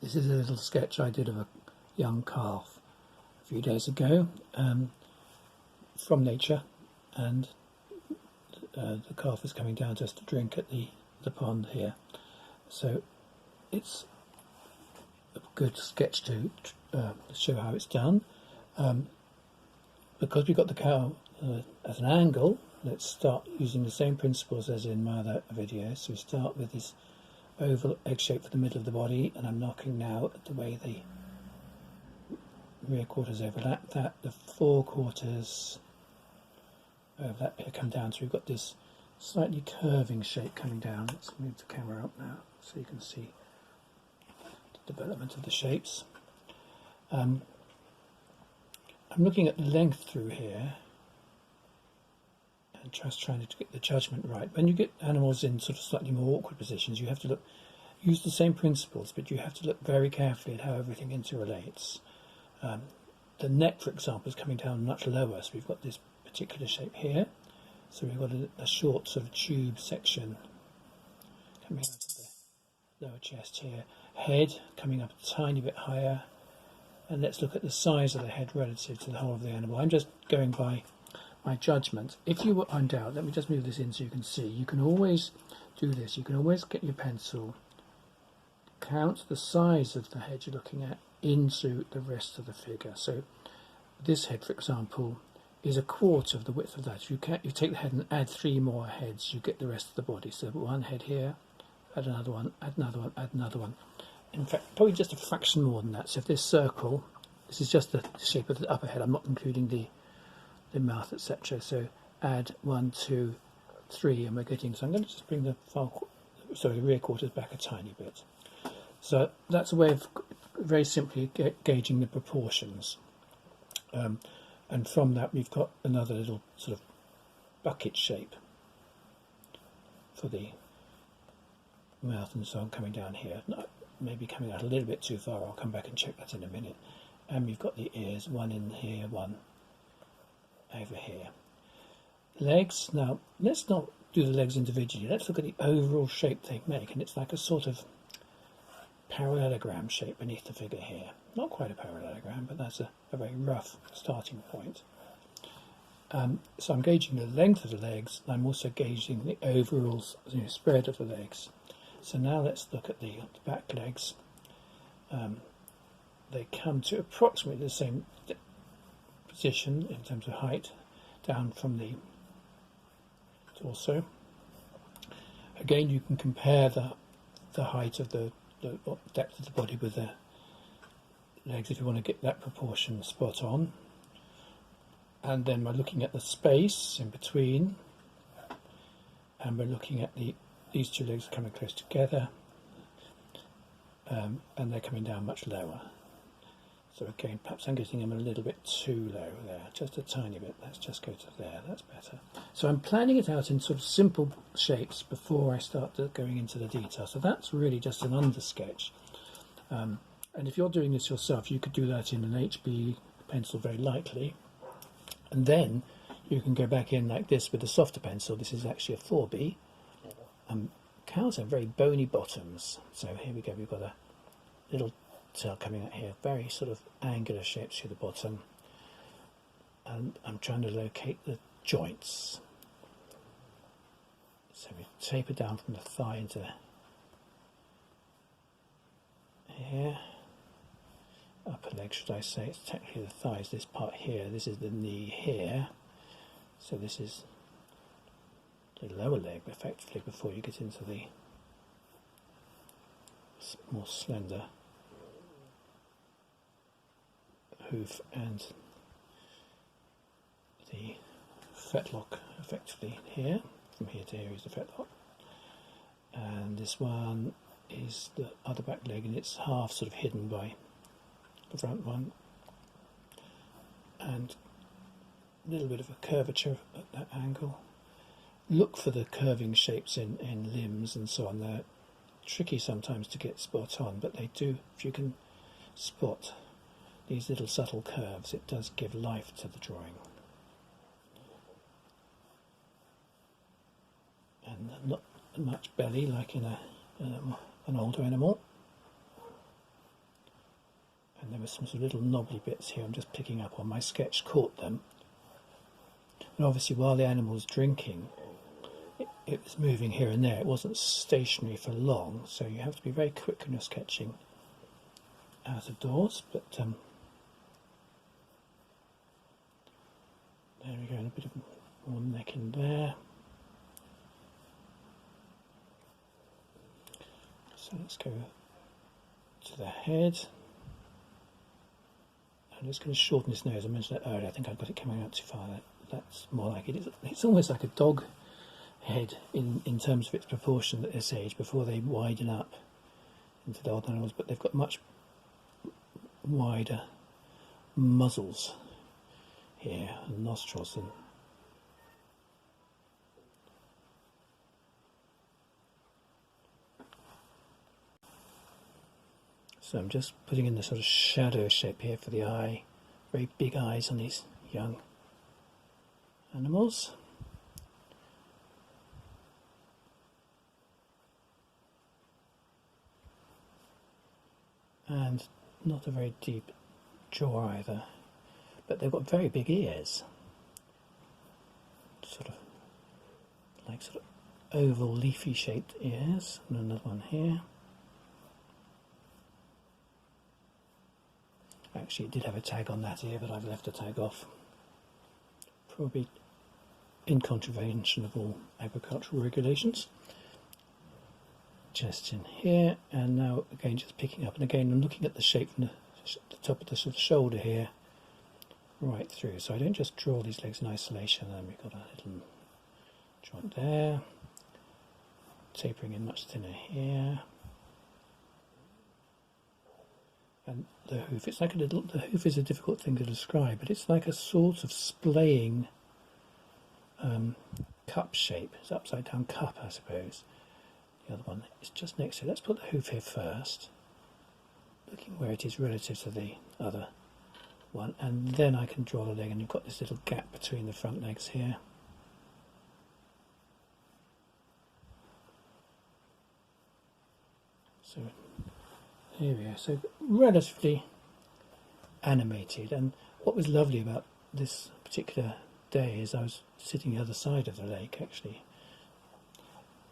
This is a little sketch I did of a young calf a few days ago from nature, and the calf is coming down just to drink at the pond here. So it's a good sketch to show how it's done. Because we've got the cow at an angle, let's start using the same principles as in my other videos. So we start with this oval egg shape for the middle of the body, and I'm knocking now at the way the rear quarters overlap that, the fore quarters overlap here, come down. So we've got this slightly curving shape coming down. Let's move the camera up now so you can see the development of the shapes. I'm looking at the length through here and just trying to get the judgment right. When you get animals in sort of slightly more awkward positions, you have to use the same principles, but you have to look very carefully at how everything interrelates. The neck, for example, is coming down much lower, so we've got this particular shape here. So we've got a short sort of tube section coming out of the lower chest here. Head coming up a tiny bit higher. And let's look at the size of the head relative to the whole of the animal. I'm just going by my judgment. If you were in doubt, let me just move this in so you can see. You can always do this. You can always get your pencil, count the size of the head you're looking at into the rest of the figure. So this head, for example, is a quarter of the width of that. You take the head and add 3 more heads, you get the rest of the body. So one head here, add another one, add another one, add another one. In fact, probably just a fraction more than that. So if this circle, this is just the shape of the upper head, I'm not including the mouth, etc. So add 1, 2, 3, and we're getting, so I'm going to just bring the rear quarters back a tiny bit. So that's a way of very simply gauging the proportions. And from that we've got another little sort of bucket shape for the mouth and so on coming down here. Maybe coming out a little bit too far. I'll come back and check that in a minute. And we've got the ears, one in here, one over here. Legs. Now let's not do the legs individually. Let's look at the overall shape they make, and it's like a sort of parallelogram shape beneath the figure here. Not quite a parallelogram, but that's a very rough starting point. So I'm gauging the length of the legs, and I'm also gauging the overall spread of the legs. So now let's look at the back legs. They come to approximately the same position in terms of height down from the torso. Again, you can compare the height of the depth of the body with the legs if you want to get that proportion spot on. And then we're looking at the space in between, and we're looking at these 2 legs coming close together, and they're coming down much lower. So again, perhaps I'm getting them a little bit too low there, just a tiny bit. Let's just go to there, that's better. So I'm planning it out in sort of simple shapes before I start going into the detail. So that's really just an undersketch. And if you're doing this yourself, you could do that in an HB pencil very lightly. And then you can go back in like this with a softer pencil. This is actually a 4B. Cows have very bony bottoms. So here we go, we've got a little tail coming out here, very sort of angular shapes through the bottom. And I'm trying to locate the joints. So we taper down from the thigh into here. Upper leg, should I say? It's technically the thighs, this part here. This is the knee here. So this is the lower leg, effectively, before you get into the more slender hoof and the fetlock, effectively here. From here to here is the fetlock. And this one is the other back leg, and it's half sort of hidden by the front one, and a little bit of a curvature at that angle. Look for the curving shapes in limbs and so on. They're tricky sometimes to get spot on, but they do, if you can spot these little subtle curves, it does give life to the drawing. And not much belly like in an older animal. And there were some sort of little knobbly bits here I'm just picking up on. My sketch caught them. And obviously while the animal was drinking, it was moving here and there. It wasn't stationary for long, so you have to be very quick when you're sketching out of doors. But there we go, and a bit of more neck in there. So let's go to the head. I'm just going to shorten his nose. I mentioned that earlier. I think I've got it coming out too far. That's more like it. It's almost like a dog head in terms of its proportion at this age before they widen up into the older animals, but they've got much wider muzzles here and nostrils. And so I'm just putting in the sort of shadow shape here for the eye. Very big eyes on these young animals. And not a very deep jaw either, but they've got very big ears, sort of oval leafy shaped ears, and another one here. Actually, it did have a tag on that ear, but I've left the tag off, probably in contravention of all agricultural regulations. Chest in here, and now again just picking up, and again I'm looking at the shape from the top of the sort of shoulder here right through, so I don't just draw these legs in isolation. And then we've got a little joint there, tapering in much thinner here, and the hoof, it's like the hoof is a difficult thing to describe, but it's like a sort of splaying cup shape. It's upside down cup, I suppose. The other one is just next to it. Let's put the hoof here first, looking where it is relative to the other one, and then I can draw the leg, and you've got this little gap between the front legs here. So here we are, so relatively animated. And what was lovely about this particular day is I was sitting the other side of the lake actually,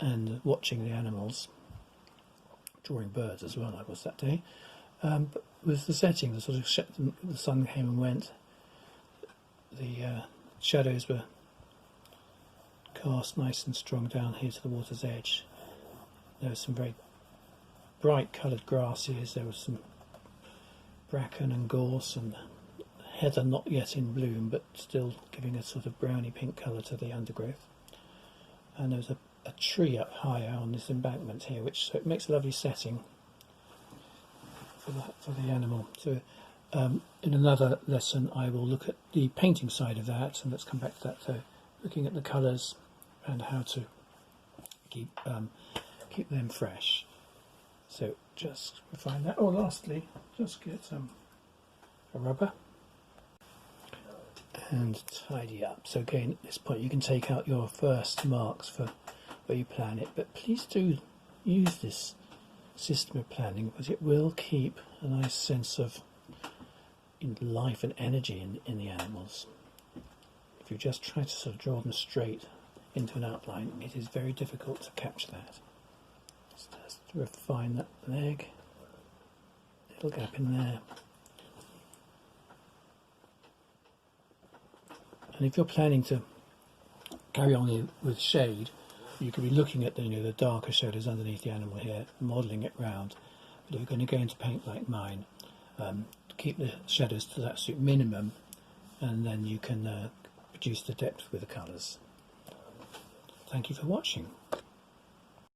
and watching the animals, drawing birds as well I was that day, but with the setting, the sun came and went, the shadows were cast nice and strong down here to the water's edge. There was some very bright coloured grasses, there was some bracken and gorse and heather not yet in bloom but still giving a sort of browny pink colour to the undergrowth, and there was a tree up higher on this embankment here, so it makes a lovely setting for the animal. So in another lesson I will look at the painting side of that, and let's come back to that. So looking at the colours and how to keep them fresh. So just refine that. Oh, lastly, just get a rubber and tidy up. So again, at this point you can take out your first marks for where you plan it, but please do use this system of planning, because it will keep a nice sense of life and energy in the animals. If you just try to sort of draw them straight into an outline, it is very difficult to capture that. Just refine that leg, little gap in there. And if you're planning to carry on with shade, you could be looking at the darker shadows underneath the animal here, modelling it round. But if you're going to go into paint like mine, keep the shadows to the absolute minimum, and then you can produce the depth with the colours. Thank you for watching.